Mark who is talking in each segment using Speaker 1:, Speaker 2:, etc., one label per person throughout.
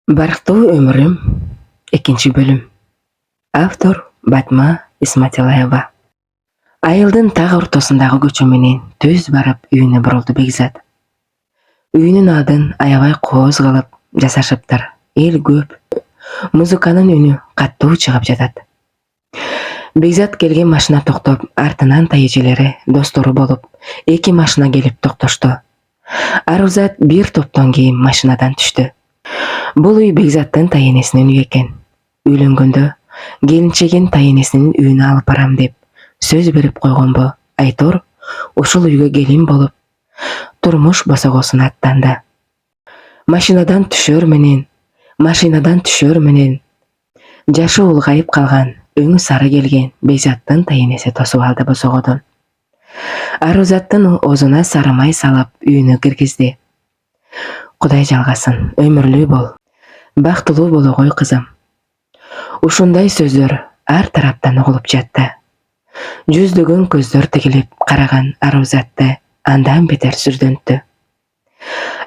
Speaker 1: Барктуу өмүрүм. Экинчи бөлүм. Автор Батма Исматилаева. Айылдын так ортосундагы көчө менен түз барып үйүнө бурулду Бекзат. Үйүнүн алдын аябай кооз кылып жасашыптыр. Эл көп. Музыканын үнү каттуу чыгып жатат. Бекзат келген машина токтоп, артынан тайэжелери, достору болуп, эки машина келип токтошту. Арузат бир топтон кийин машинадан түштү. Бул үй Бекзаттын тайэнесинин үйү экен. Үйлөнгөндө келинчегин тайэнесинин үйүнө алып барам деп сөз берип койгонбу, Айтор ушул үйгө келин болуп, турмуш босогосуна аттанды. Машинадан түшөр менен жашы улгайып калган, өңү сары келген Бекзаттын тайэнеси тосуп алды босогодон. Арузаттын оозуна сары май салып үйүнө киргизди. Кудай жалгасын, өмүрлүү бол, бактылуу болгой кызым. Ушундай сөздөр ар тараптан угулуп жатты. Жүздөгөн көздөр тигилип караган Арузатты андан бетер сүрдөнттү.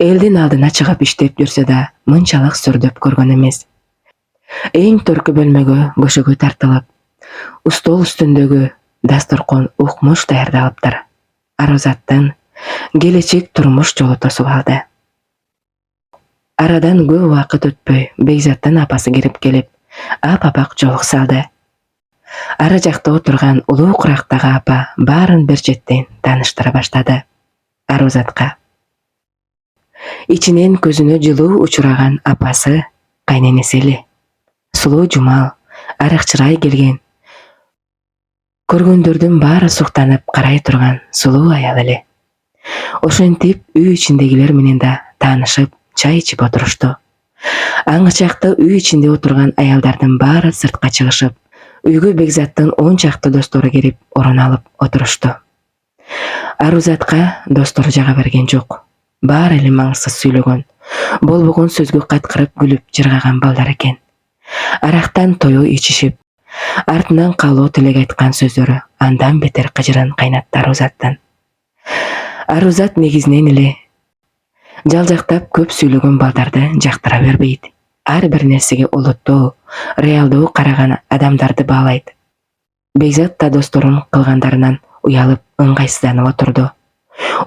Speaker 1: Элдин алдына чыгып иштеп жүрсө да мынчалык сүрдөп көргөн эмес. Эң төркү бөлмөгө бөшөгө тартылып, стол үстүндөгү дасторкон укмуш даярдалыптыр. Арузаттын келечек турмуш жолу тосуп алды. Арадан көп убакыт өтпөй Бекзаттын апасы кирип келип, ап-апак жолук салды. Ары жакта отурган улуу курактагы апа баарын бир жеттен тааныштыра баштады Арузатка. Ичинен көзүнө жылуу учураган апасы кайненеси эле. Сулуу жумал, аракчырай келген, көргөндөрдүн баары суктанып карай турган сулуу аял эле. Ошентип үй ичиндегилер менен да таанышып, чай ичип отурушту. Аңычакты үй ичинде отурган аялдардын баары сыртка чыгышып, үйгө Бекзаттын 10 чакты достору кирип орун алып отурушту. Арузатка достору жага берген жок. Баары эле маңсыз сүйлөгөн, болбогон сөзгө кайткырып күлүп жыргаган балдар экен. Арактан тою ичишип, артынан калоо тилек айткан сөздөрү андан бетер кыжырын кайнатты Арузаттын. Арузат негизинен эле жалжактап көп сүйлөгөн балдарды жактыра бербейт. Ар бир нерсеге олуттуу, реалдуу караган адамдарды баалайт. Бекзат да досторун кылгандарынан уялып, ыңгайсызданып отурду.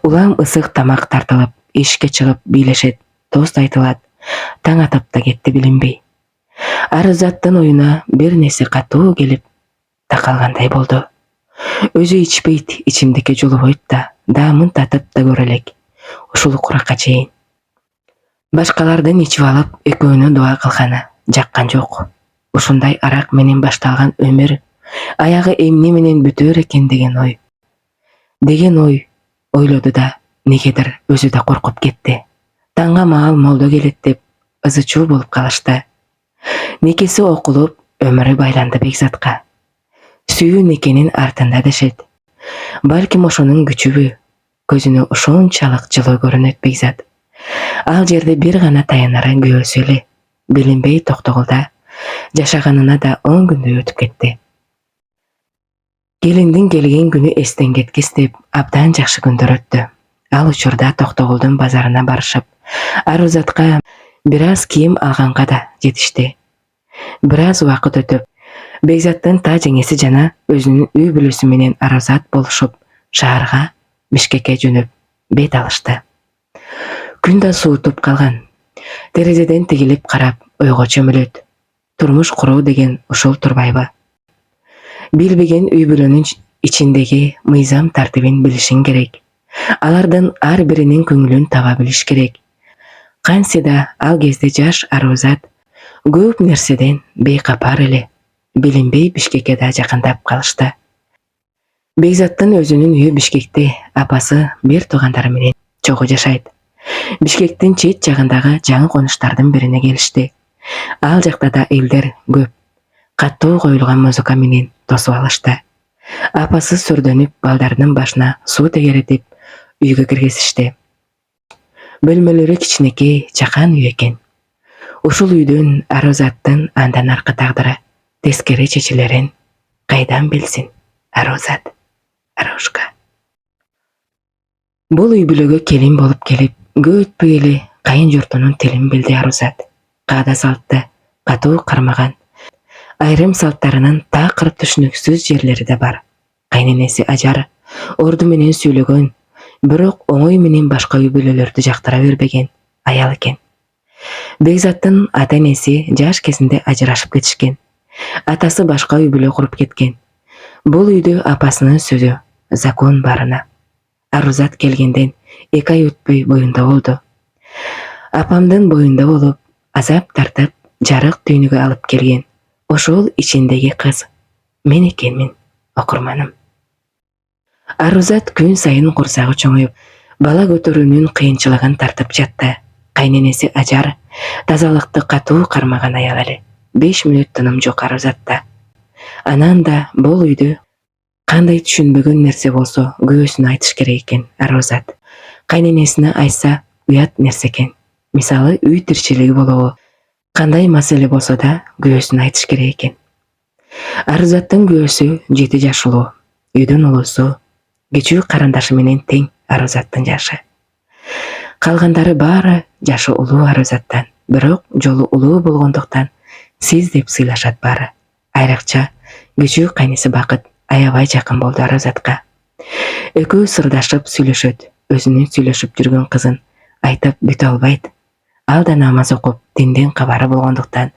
Speaker 1: Улам ысык тамак тартылып, эшикке чыгып бийлешет, тост айтылат, таң атып да кетти билинбей. Арузаттын оюна бир нерсе катуу келип такалгандай болду. Өзү ичпейт, ичимдикке жолобойт да, даамын татып да көрө элек. Ушул куракка чейин. Башкалардын ичип алып, экөөнү дуа кылганы жаккан жок. Ушундай арак менен башталган өмүр аягы эмне менен бүтөр экен деген ой ойлоду да, негедир өзү да коркуп кетти. Таңга маал молдо келет деп ызы-чуу болуп калышты. Некеси окулуп, өмүрү байланды Бекзатка. Сүйүү некенин артында дешет. Балким ошонун күчүбү, көзүнө ушунчалык жылуу көрүнөт Бекзат. Ал жерде бир гана таянары күйөөсү эле. Билинбей токтогулда жашаганына да 10 күндөй өтүп кетти. Келиндин келген күнү эстен кеткис деп абдан жакшы күндөр өттү. Ал учурда Токтогулдун базарына барышып, Арузатка бир аз кийим алганга да жетишти. Бир аз убакыт өтүп, Бекзаттын та жеңеси жана өзүнүн үй бүлөсү менен Арузат болушуп, шаарга, Бишкекке жөнөп бет алышты. Күн да суутуп калган. Терезеден тигилип карап, ойго чөмүлөт. Турмуш куруу деген ушул турбайбы? Билбеген үй бүлөнүн ичиндеги мыйзам тартибин билишиң керек. Алардын ар биринин көңүлүн таба билиш керек. Кантсе да ал кезде жаш Арузат көп нерседен бейкапар эле. Билинбей Бишкекке да жакындап калышты. Бекзаттын өзүнүн үйү Бишкекте, апасы бир туугандары менен чогуу жашайт. Бишкектин чет жагындагы жаңы конуштардын бирине келишти. Ал жакта да элдер көп. Каттуу коюлган музыка менен тосуп алышты. Апасы сүрдөнүп, балдардын башына суу тегеретип, үйгө киргизишти. Бөлмөлөрү кичинекей, чакан үй экен. Ушул үйдөн Арузаттын андан аркы тагдыры тескери чечилерин кайдан билсин Арузат, Арушка. Бул үй бүлөгө келин болуп келип, көп өтпөй эле кайын журтунун тилин билди Арузат. каада салтты катуу кармаган. Айрым салттарынын такыр түшүнүксүз жерлери да бар. Кайненеси Ажар орду менен сүйлөгөн, бирок оңой менен башка үй бүлөлөрдү жактыра бербеген аял экен. Бекзаттын ата-энеси жаш кезинде ажырашып кетишкен. Атасы башка үй бүлө куруп кеткен. Бул үйдө апасынын сөзү закон барына. Арузат келгенден 2 ай өтпөй боюнда болду. Апамдын боюнда болуп, азап тартып, жарык дүйнөгө алып келген ошол ичиндеги кыз мен экенмин, окурманым. Арузат күн сайын курсагы чоңоюп, бала көтөрүүнүн кыйынчылыгын тартып жатты. Кайненеси Ажар тазалыкты катуу кармаган аял эле. 5 мүнөт тыным жок Арузатта. Анан да бул үйдө кандай түшүнбөгөн нерсе болсо күйөөсүнө айтыш керек экен Арузат. Кайненесине айтса уят нерсе экен. Мисалы үй тирчилиги болобу, кандай маселе болсо да күйөөсүнө айтыш керек экен. Арузаттын күйөөсү 7 жаш улуу, үйдүн улуусу, кичүү карындашы менен тең Арузаттын жашы. Калгандары баары жашы улуу Арузаттан, бирок жолу улуу болгондуктан сиз деп сыйлашат баары. Айрыкча кичүү кайнеси Бакыт аябай жакын болду Арузатка. Экөө сырдашып сүйлөшөт, өзүнүн сүйлөшүп жүргөн кызын айтып бүтө албайт. Ал да намаз окуп, динден кабары болгондуктан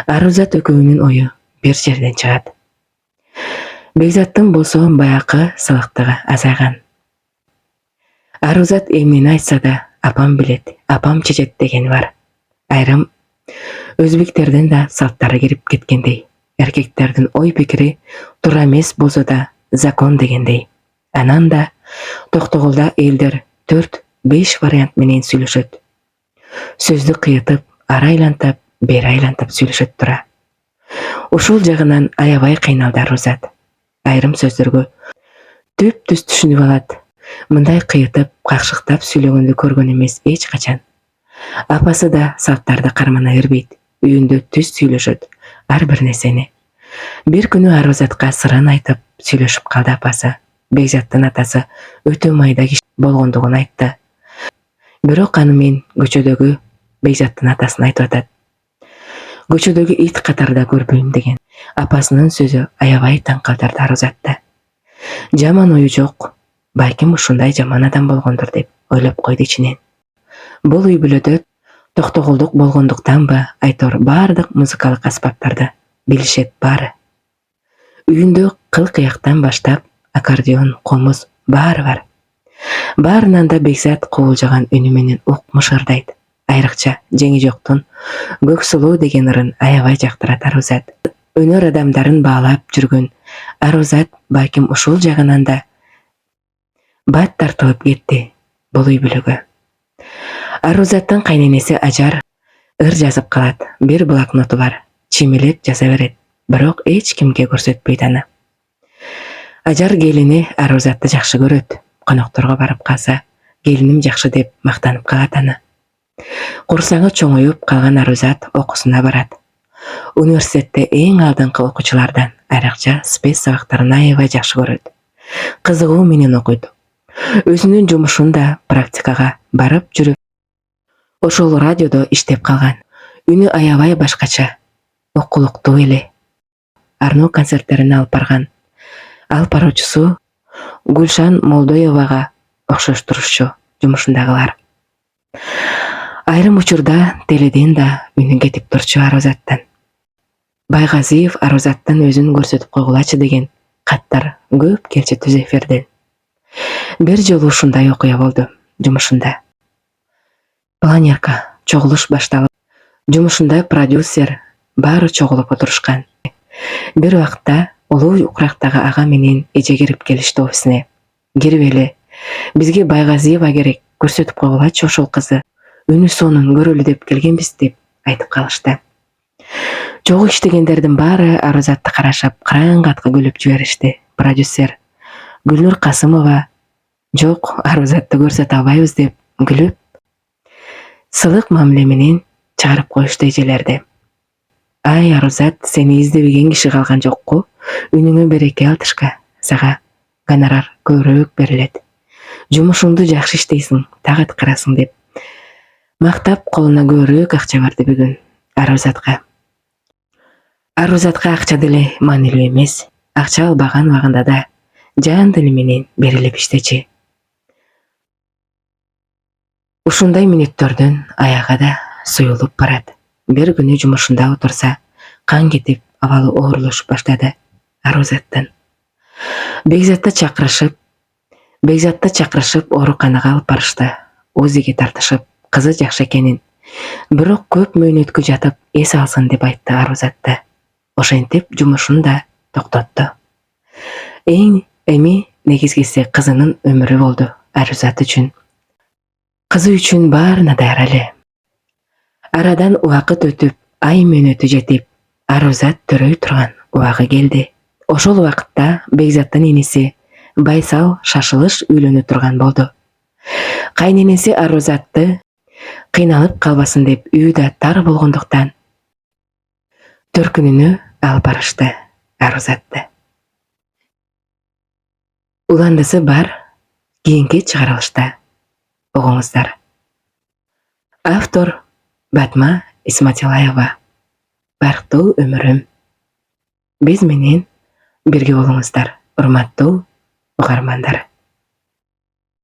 Speaker 1: Арузат экөөнүн ою бир жерден чыгат. Бекзаттын болсо баякы сылыктыгы азайган. Арузат эмнени айтса да апам билет, апам чечет дегени бар. Айрым өзбектердин да салттары кирип кеткендей. Эркектердин ой пикири туура эмес болсо да закон дегендей. Анан да Токтогулда элдер 4-5 вариант менен сүйлөшөт. Сөздү кыйытып, ара айлантып, бери айлантып сүйлөшөт тура. Ушул жагынан аябай кыйналды Арузат. Айрым сөздөргө түп-түз түшүнүп алат. Мындай кыйытып, какшыктап сүйлөгөндү көргөн эмес эч качан. Апасы да салттарды кармана бербейт. Үйүндө түз сүйлөшөт ар бир нерсени. Бир күнү Арузатка сырын айтып сүйлөшүп калды апасы. Бекзаттын атасы өтө майда киши болгондугун айтты. Бирок аны мен көчөдөгү Бекзаттын атасын айтып атат. Көчөдөгү ит катарда көрбөйм деген. Апасынын сөзү аябай таң калтырды Арузатты. Жаман ою жок, балким ушундай жаман адам болгондур деп ойлоп койду ичинен. Бул үй бүлөдө Токтогулдук болгондуктанбы, айтор баардык музыкалык аспаптарды билишет баары. Үйүндө кыл-кыяктан баштап аккордеон, комуз баары бар. Баарынан да Бекзат куулжаган үнү менен укмуш ырдайт. Айрыкча жеңи жоктун Көк сулуу деген ырын аябай жактырат Арузат. Өнөр адамдарын баалап жүргөн Арузат балким ушул жагынан да бат тартылып кетти бул үй бүлөгө. Арузаттын кайненеси Ажар ыр жазып калат. Бир блокноту бар. Чимелеп жаза берет, бирок эч кимге көрсөтпөйт аны. Ажар келини Арузатты жакшы көрөт. Конокторго барып калса, келиним жакшы деп мактанып калат аны. Курсагы чоңоюп калган Арузат окуусуна барат. Университетте эң алдыңкы окуучулардан, айрыкча спец сабактарын аябай жакшы көрөт. Кызыгуу менен окуйт. Өзүнүн жумушун да практикага барып жүрүп, ошол радиодо иштеп калган. Үнү аябай башкача, окулуктуу эле. Арноо концерттерине алып барган. Алып баруучусу Гүлшан Молдоевага окшоштурушчу жумушундагылар. Айрым учурда теледен да үнү кетип турчу Арузаттан. Байгазиев Арузаттын өзүн көрсөтүп койгулачы деген каттар көп келчү түз эфирден. Бир жолу ушундай окуя болду жумушунда. Планерка чогулуш башталып, жумушунда продюсер баары чогулуп отурушкан. Бир убакта улуу укурактагы ага менен эже кирип келишти офисине. Кирип эле, бизге Байгазиева керек, көрсөтүп койгулачы ошол кызды. Үнү сонун көрөлү деп келгенбиз деп айтып калышты. Чогуу иштегендердин баары Арузатты карашып, караңгатка күлүп жиберишти. Продюсер Гүлнур Касымова жок, Арузатты көрсөтө албайбыз деп күлүп, сылык мамиле менен чыгарып коюшту эжелерди. Ай Арузат, сени издебеген киши калган жокку, үнүңө береке ал тышка, сага гонорар көбүрөөк берилет. Жумушуңду жакшы иштейсиң, так аткарасың деп мактап колуна көбүрөөк акча берди бүгүн. Арузатка. Арузатка акча деле маанилүү эмес. Акча албаган убагында да жан дили менен берилип иштечи. Ушундай мүнөттөрдүн аягы да суюлуп барат. Бир күнү жумушунда отурса, кан кетип, абалы оорулушуп баштады Арузаттын. Бекзатты чакырышып ооруканага алып барышты. Озиге тартышып, кызы жакшы экенин, бирок көп мөөнөткө жатып эс алсын деп айтты Арузатты. Ошентип жумушун да токтотту. Эми негизгиси кызынын өмүрү болду Арузат үчүн. Кызы үчүн баарына даяр эле. Арадан убакыт өтүп, ай мөөнөтү жетип, Арузат төрөй турган убагы келди. Ошол убакытта Бекзаттын иниси Байсал шашылыш үйлөнө турган болду. Кайненеси Арузатты кыйналып калбасын деп үй да тар болгондуктан төркүнүнө алып барышты Арузатты. Уландысы бар кийинки чыгарылышта угуңуздар. Автор Батма Исматилаева. Барктуу өмүрүм. Биз менен бирге болуңуздар, урматтуу угармандар.